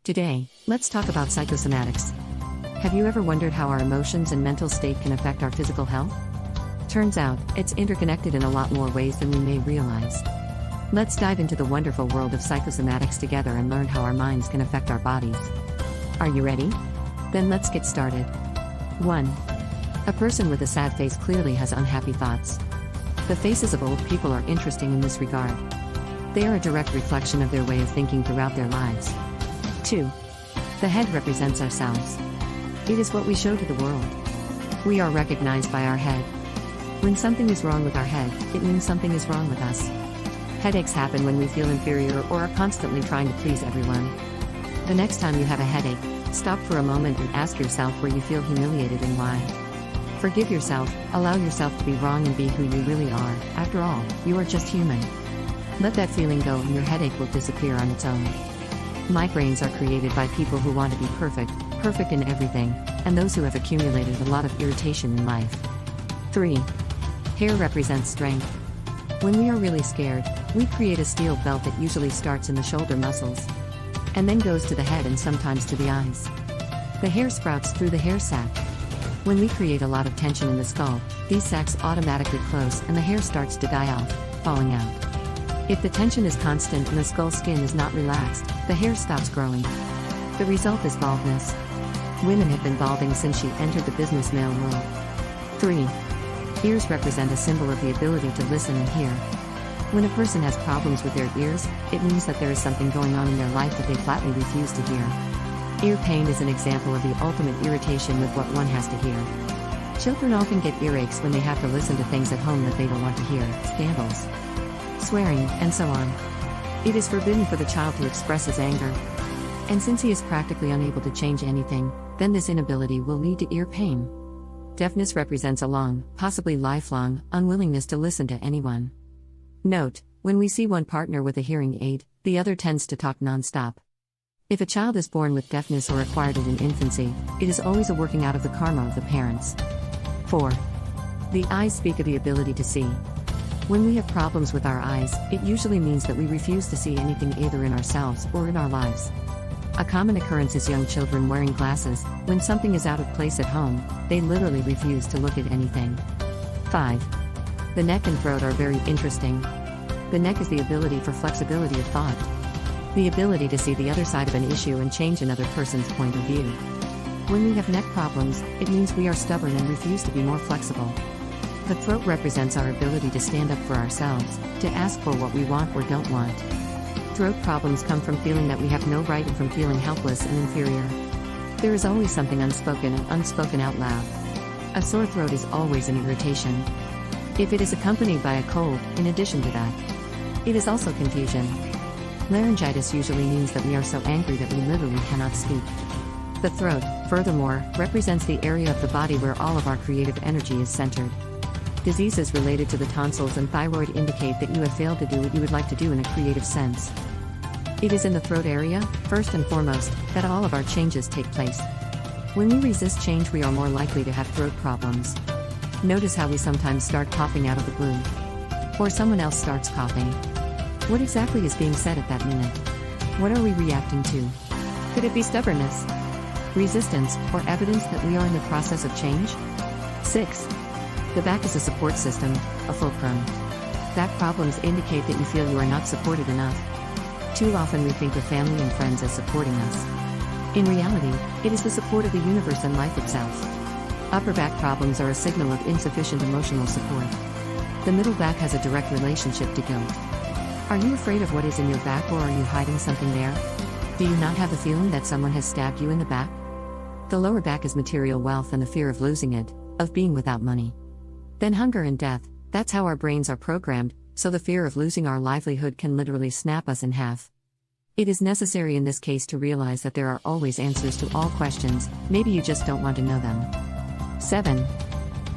Today, let's talk about psychosomatics. Have you ever wondered how our emotions and mental state can affect our physical health? Turns out, it's interconnected in a lot more ways than we may realize. Let's dive into the wonderful world of psychosomatics together and learn how our minds can affect our bodies. Are you ready? Then let's get started. 1. A person with a sad face clearly has unhappy thoughts. The faces of old people are interesting in this regard. They are a direct reflection of their way of thinking throughout their lives. 2. The head represents ourselves. It is what we show to the world. We are recognized by our head. When something is wrong with our head, it means something is wrong with us. Headaches happen when we feel inferior or are constantly trying to please everyone. The next time you have a headache, stop for a moment and ask yourself where you feel humiliated and why. Forgive yourself, allow yourself to be wrong and be who you really are. After all, you are just human. Let that feeling go and your headache will disappear on its own. Migraines are created by people who want to be perfect in everything, and those who have accumulated a lot of irritation in life. 3. Hair represents strength. When we are really scared, we create a steel belt that usually starts in the shoulder muscles, and then goes to the head and sometimes to the eyes. The hair sprouts through the hair sac. When we create a lot of tension in the skull, these sacs automatically close and the hair starts to die off, falling out. If the tension is constant and the skull skin is not relaxed, the hair stops growing. The result is baldness. Women have been balding since she entered the business male world. 3. Ears represent a symbol of the ability to listen and hear. When a person has problems with their ears, it means that there is something going on in their life that they flatly refuse to hear. Ear pain is an example of the ultimate irritation with what one has to hear. Children often get earaches when they have to listen to things at home that they don't want to hear, scandals, swearing, and so on. It is forbidden for the child to express his anger. And since he is practically unable to change anything, then this inability will lead to ear pain. Deafness represents a long, possibly lifelong, unwillingness to listen to anyone. Note, when we see one partner with a hearing aid, the other tends to talk non-stop. If a child is born with deafness or acquired it in infancy, it is always a working out of the karma of the parents. 4. The eyes speak of the ability to see. When we have problems with our eyes, it usually means that we refuse to see anything either in ourselves or in our lives. A common occurrence is young children wearing glasses. When something is out of place at home, they literally refuse to look at anything. 5. The neck and throat are very interesting. The neck is the ability for flexibility of thought. The ability to see the other side of an issue and change another person's point of view. When we have neck problems, it means we are stubborn and refuse to be more flexible. The throat represents our ability to stand up for ourselves, to ask for what we want or don't want. Throat problems come from feeling that we have no right and from feeling helpless and inferior. There is always something unspoken and unspoken out loud. A sore throat is always an irritation. If it is accompanied by a cold, in addition to that, it is also confusion. Laryngitis usually means that we are so angry that we literally cannot speak. The throat, furthermore, represents the area of the body where all of our creative energy is centered. Diseases related to the tonsils and thyroid indicate that you have failed to do what you would like to do in a creative sense. It is in the throat area, first and foremost, that all of our changes take place. When we resist change, we are more likely to have throat problems. Notice how we sometimes start coughing out of the blue. Or someone else starts coughing. What exactly is being said at that minute? What are we reacting to? Could it be stubbornness, resistance, or evidence that we are in the process of change? 6. The back is a support system, a fulcrum. Back problems indicate that you feel you are not supported enough. Too often we think of family and friends as supporting us. In reality, it is the support of the universe and life itself. Upper back problems are a signal of insufficient emotional support. The middle back has a direct relationship to guilt. Are you afraid of what is in your back, or are you hiding something there? Do you not have the feeling that someone has stabbed you in the back? The lower back is material wealth and the fear of losing it, of being without money. Then hunger and death. That's how our brains are programmed, so the fear of losing our livelihood can literally snap us in half. It is necessary in this case to realize that there are always answers to all questions, maybe you just don't want to know them. 7.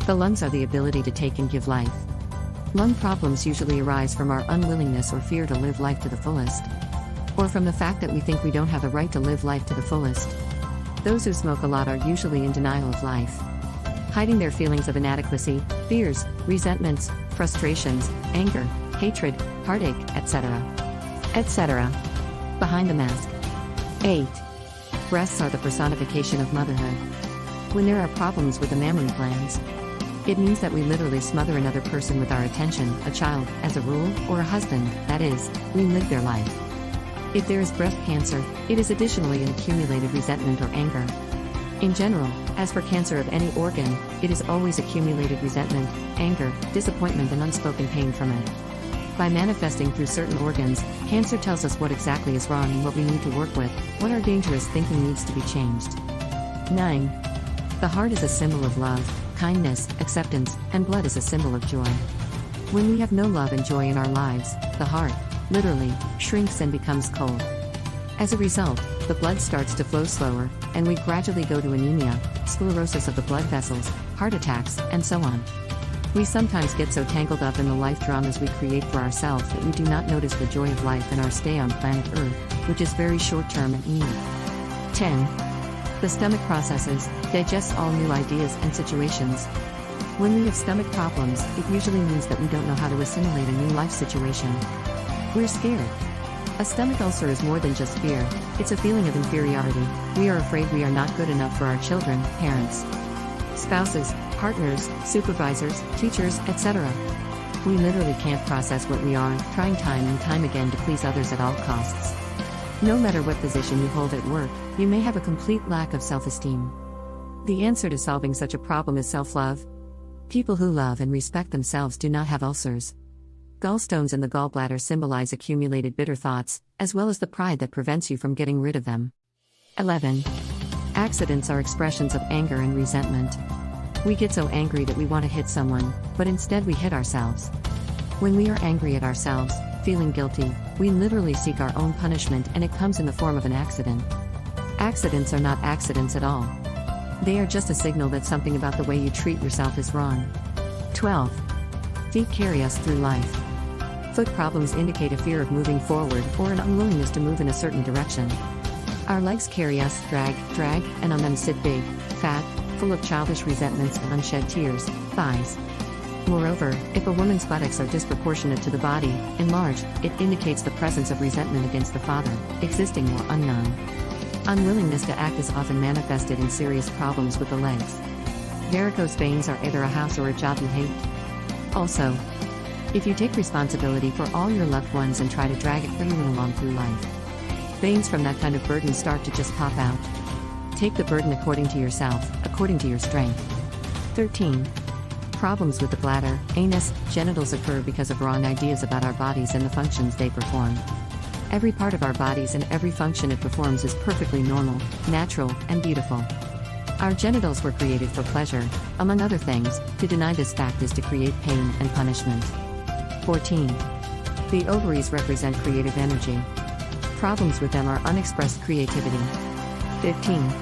The lungs are the ability to take and give life. Lung problems usually arise from our unwillingness or fear to live life to the fullest. Or from the fact that we think we don't have the right to live life to the fullest. Those who smoke a lot are usually in denial of life, hiding their feelings of inadequacy, fears, resentments, frustrations, anger, hatred, heartache, etc. behind the mask. 8. Breasts are the personification of motherhood. When there are problems with the mammary glands, it means that we literally smother another person with our attention, a child, as a rule, or a husband, that is, we live their life. If there is breast cancer, it is additionally an accumulated resentment or anger. In general, as for cancer of any organ, it is always accumulated resentment, anger, disappointment and unspoken pain from it. By manifesting through certain organs, cancer tells us what exactly is wrong and what we need to work with, what our dangerous thinking needs to be changed. 9. The heart is a symbol of love, kindness, acceptance, and blood is a symbol of joy. When we have no love and joy in our lives, the heart, literally, shrinks and becomes cold. As a result, the blood starts to flow slower, and we gradually go to anemia, sclerosis of the blood vessels, heart attacks, and so on. We sometimes get so tangled up in the life dramas we create for ourselves that we do not notice the joy of life and our stay on planet Earth, which is very short-term and easy. 10. The stomach processes, digests all new ideas and situations. When we have stomach problems, it usually means that we don't know how to assimilate a new life situation. We're scared. A stomach ulcer is more than just fear, it's a feeling of inferiority. We are afraid we are not good enough for our children, parents, spouses, partners, supervisors, teachers, etc. We literally can't process what we are, trying time and time again to please others at all costs. No matter what position you hold at work, you may have a complete lack of self-esteem. The answer to solving such a problem is self-love. People who love and respect themselves do not have ulcers. Gallstones in the gallbladder symbolize accumulated bitter thoughts, as well as the pride that prevents you from getting rid of them. 11. Accidents are expressions of anger and resentment. We get so angry that we want to hit someone, but instead we hit ourselves. When we are angry at ourselves, feeling guilty, we literally seek our own punishment and it comes in the form of an accident. Accidents are not accidents at all. They are just a signal that something about the way you treat yourself is wrong. 12. Feet carry us through life. Foot problems indicate a fear of moving forward or an unwillingness to move in a certain direction. Our legs carry us, drag, and on them sit big, fat, full of childish resentments and unshed tears, thighs. Moreover, if a woman's buttocks are disproportionate to the body, enlarged, it indicates the presence of resentment against the father, existing or unknown. Unwillingness to act is often manifested in serious problems with the legs. Varicose veins are either a house or a job you hate. Also, if you take responsibility for all your loved ones and try to drag everyone along through life, veins from that kind of burden start to just pop out. Take the burden according to yourself, according to your strength. 13. Problems with the bladder, anus, genitals occur because of wrong ideas about our bodies and the functions they perform. Every part of our bodies and every function it performs is perfectly normal, natural, and beautiful. Our genitals were created for pleasure, among other things. To deny this fact is to create pain and punishment. 14. The ovaries represent creative energy. Problems with them are unexpressed creativity. 15.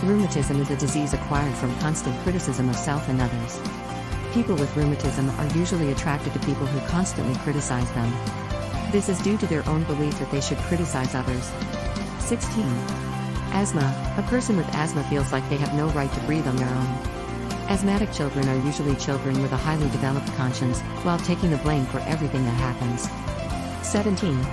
Rheumatism is a disease acquired from constant criticism of self and others. People with rheumatism are usually attracted to people who constantly criticize them. This is due to their own belief that they should criticize others. 16. Asthma. A person with asthma feels like they have no right to breathe on their own. Asthmatic children are usually children with a highly developed conscience, while taking the blame for everything that happens. 17.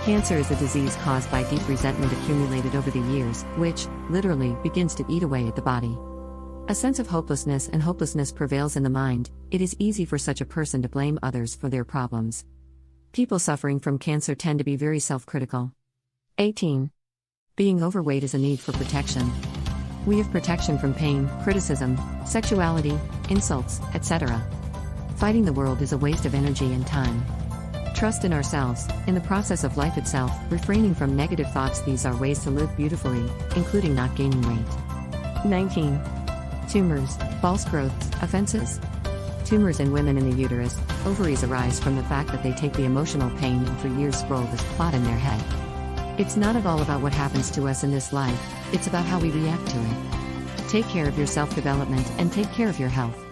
Cancer is a disease caused by deep resentment accumulated over the years, which, literally, begins to eat away at the body. A sense of hopelessness and hopelessness prevails in the mind. It is easy for such a person to blame others for their problems. People suffering from cancer tend to be very self-critical. 18. Being overweight is a need for protection. We have protection from pain, criticism, sexuality, insults, etc. Fighting the world is a waste of energy and time. Trust in ourselves, in the process of life itself, refraining from negative thoughts. These are ways to live beautifully, including not gaining weight. 19. Tumors, false growths, offenses. Tumors in women in the uterus, ovaries arise from the fact that they take the emotional pain and for years scroll this plot in their head. It's not at all about what happens to us in this life, it's about how we react to it. Take care of your self-development and take care of your health.